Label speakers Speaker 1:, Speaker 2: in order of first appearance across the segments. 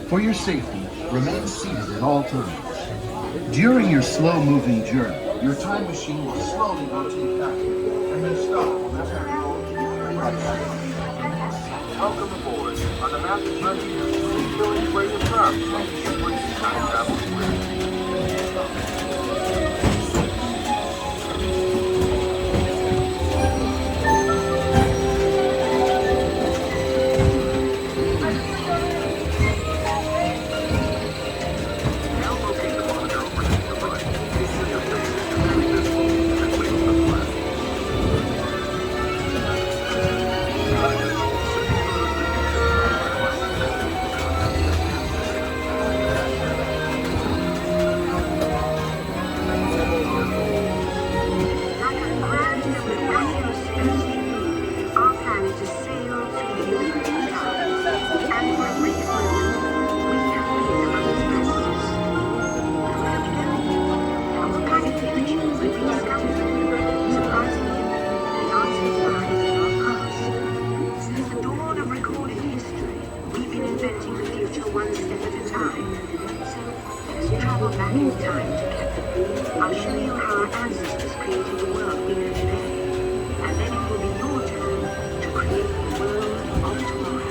Speaker 1: For your safety, remain seated at all times. During your slow-moving journey, your time machine will slowly rotate backward and then stop. Welcome aboard. On the map in front of you, please show us where you're from and what you time travel with.
Speaker 2: One step at a time. So let's travel back in time together. I'll show you how our ancestors created the world we know today. And then it will be your turn to create the world of tomorrow.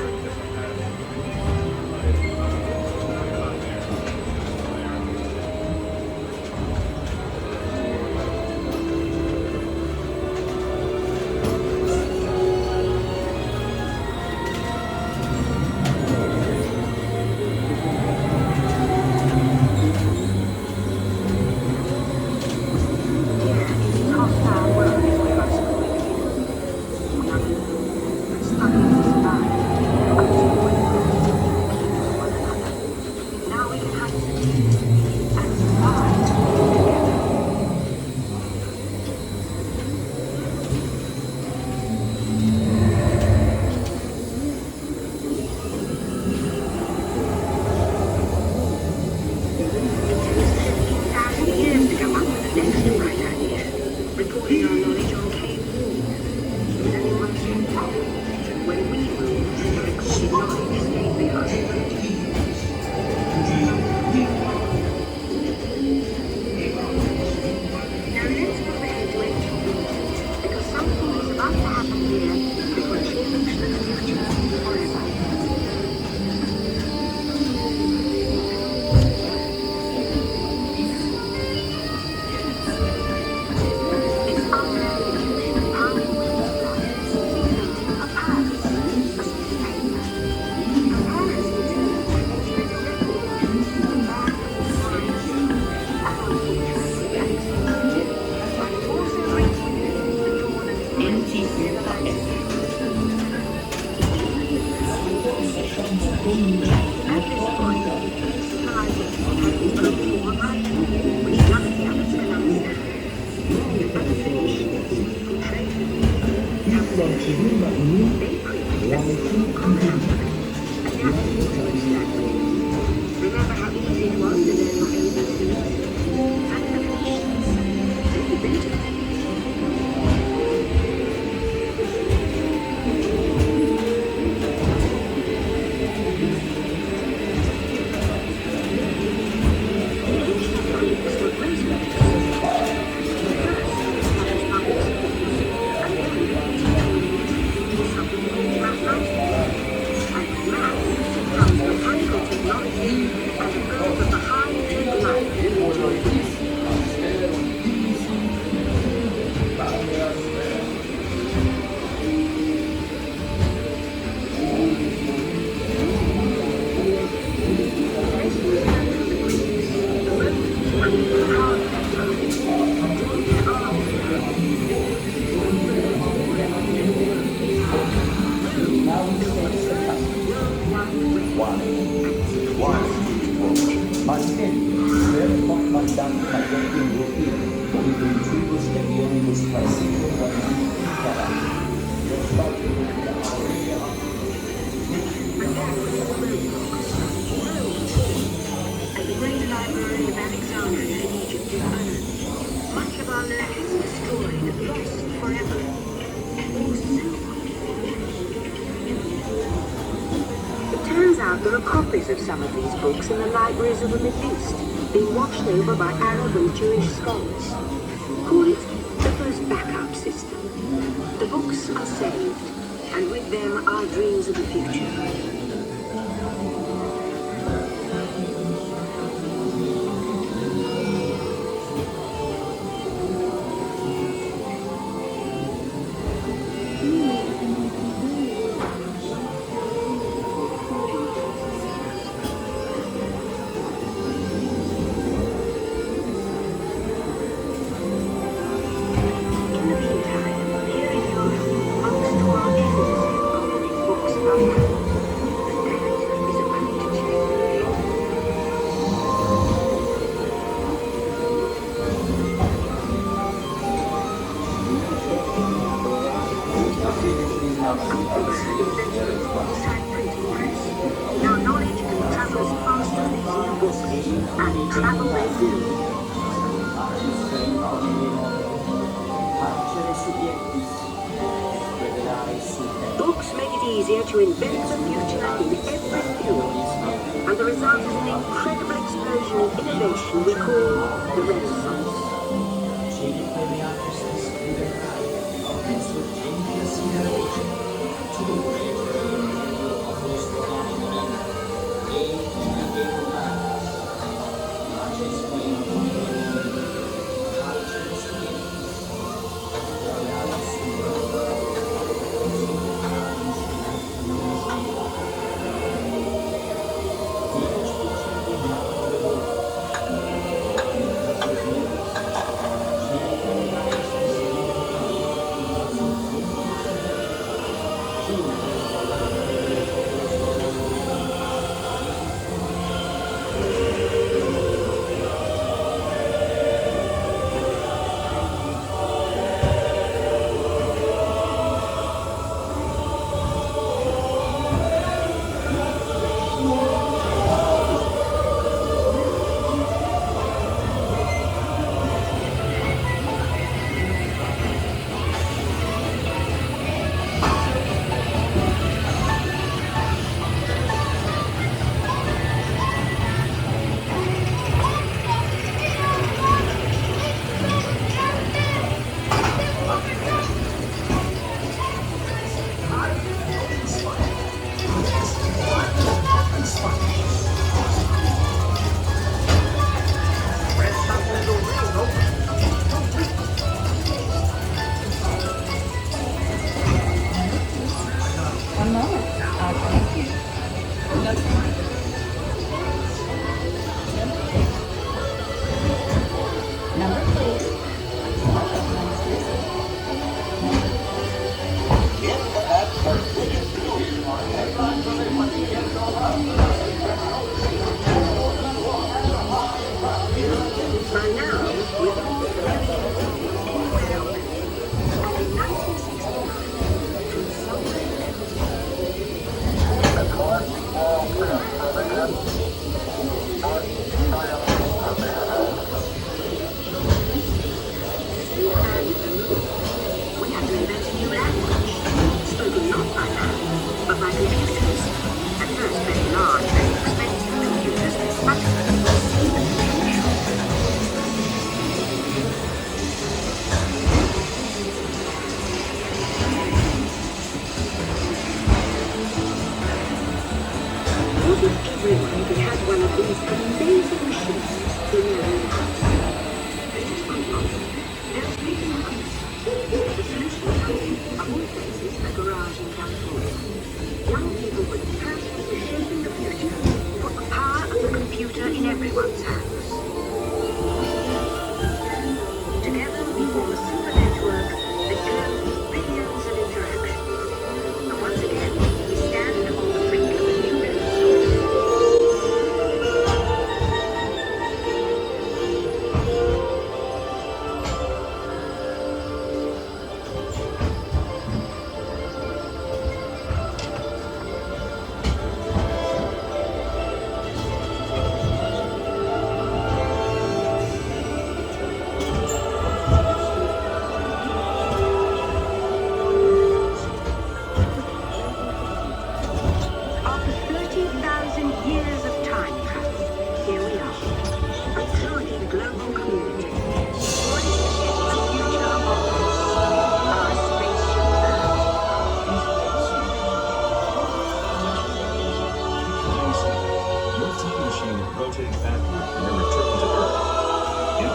Speaker 2: At the Great Library of Alexandria of some of these books in the libraries of the Middle East, being watched over by Arab and Jewish scholars. Call it the first backup system. The books are saved, and with them our dreams of the future. Books make it easier to invent the future in every field, and the result is an incredible explosion of innovation we call the Renaissance.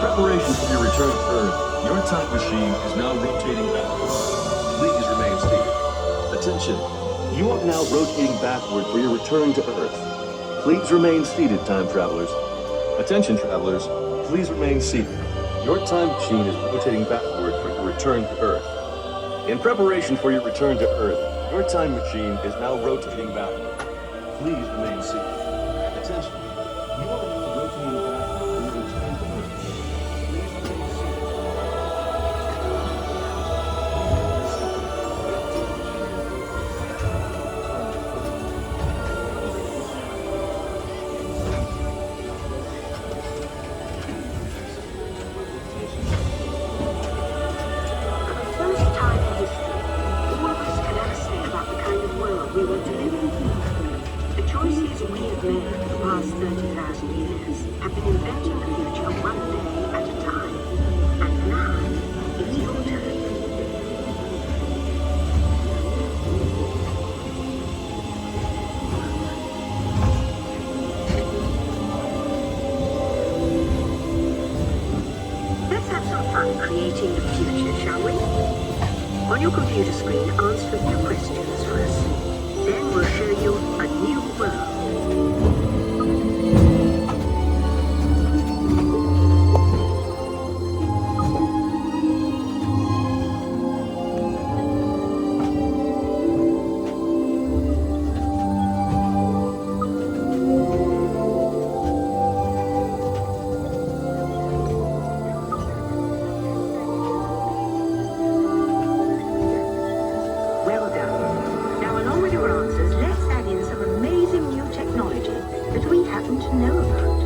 Speaker 3: preparation for your return to Earth, your time machine is now rotating backwards. Please remain seated. Attention, you are now rotating backward for your return to Earth. Please remain seated, time travelers. Attention, travelers, please remain seated. Your time machine is rotating backward for your return to Earth. In preparation for your return to Earth, your time machine is now rotating backward. Please remain seated. Attention, you are now rotating backward for your return to Earth. Please remain seated.
Speaker 2: For the first time in history, all of us can ever say about the kind of world we want to live in. The choices we have made for the past 30,000 years have been inventing the future one day at a time. And now, it's your turn. Let's have some fun creating the future, shall we? On your computer screen, answer a few questions for us. Then we'll show you a new world. Well done. Now, along with your answers, let's add in some amazing new technology that we happen to know about.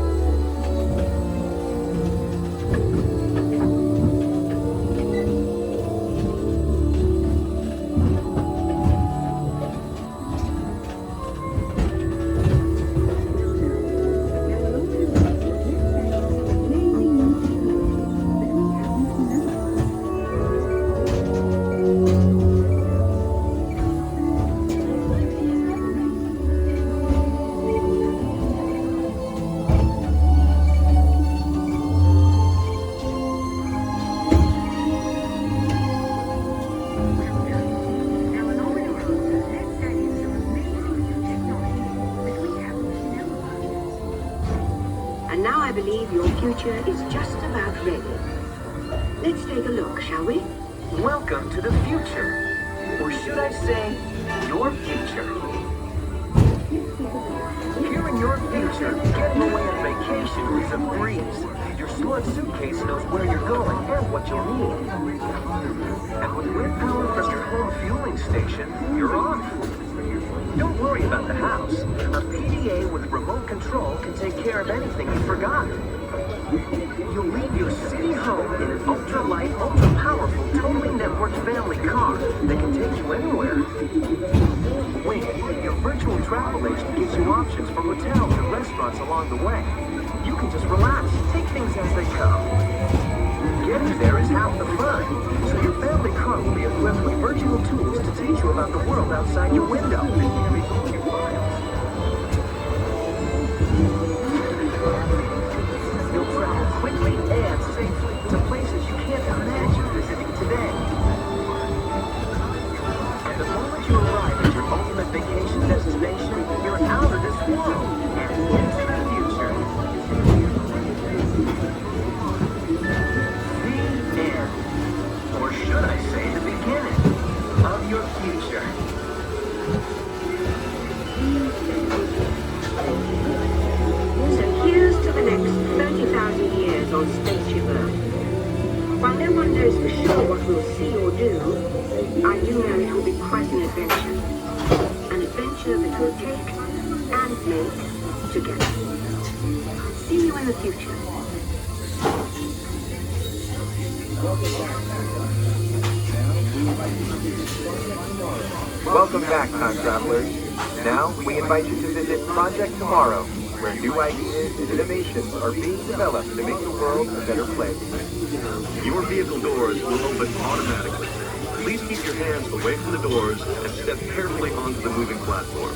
Speaker 2: And now I believe your future is just about ready. Let's take a look, shall we?
Speaker 4: Welcome to the future. Or should I say, your future. Here in your future, getting away on vacation is a breeze. Your smart suitcase knows where you're going and what you'll need. And with grid power from your home fueling station, you're off. Don't worry about the house. A PDA with remote control can take care of anything you forgot. You'll leave your city home in an ultra-light, ultra-powerful, totally networked family car that can take you anywhere. Wait, your virtual travel agent gives you options for hotels and restaurants along the way. You can just relax, take things as they come. Getting there is half the fun, so your family car will be equipped with virtual tools to teach you about the world outside your window. You'll travel quickly and safely to places you can't imagine visiting today. And the moment you arrive at your ultimate vacation destination, you're out of this world and into the future. The end. Or should I say the beginning of your future.
Speaker 2: So here's to the next 30,000 years on Spaceship Earth. While no one knows for sure what we'll see or do, I do know it will be quite an adventure. An adventure that we'll take and make together. See you in the future.
Speaker 4: Welcome back, time travelers. Now, we invite you to visit Project Tomorrow, where new ideas and innovations are being developed to make the world a better place.
Speaker 3: Your vehicle doors will open automatically. Please keep your hands away from the doors and step carefully onto the moving platform.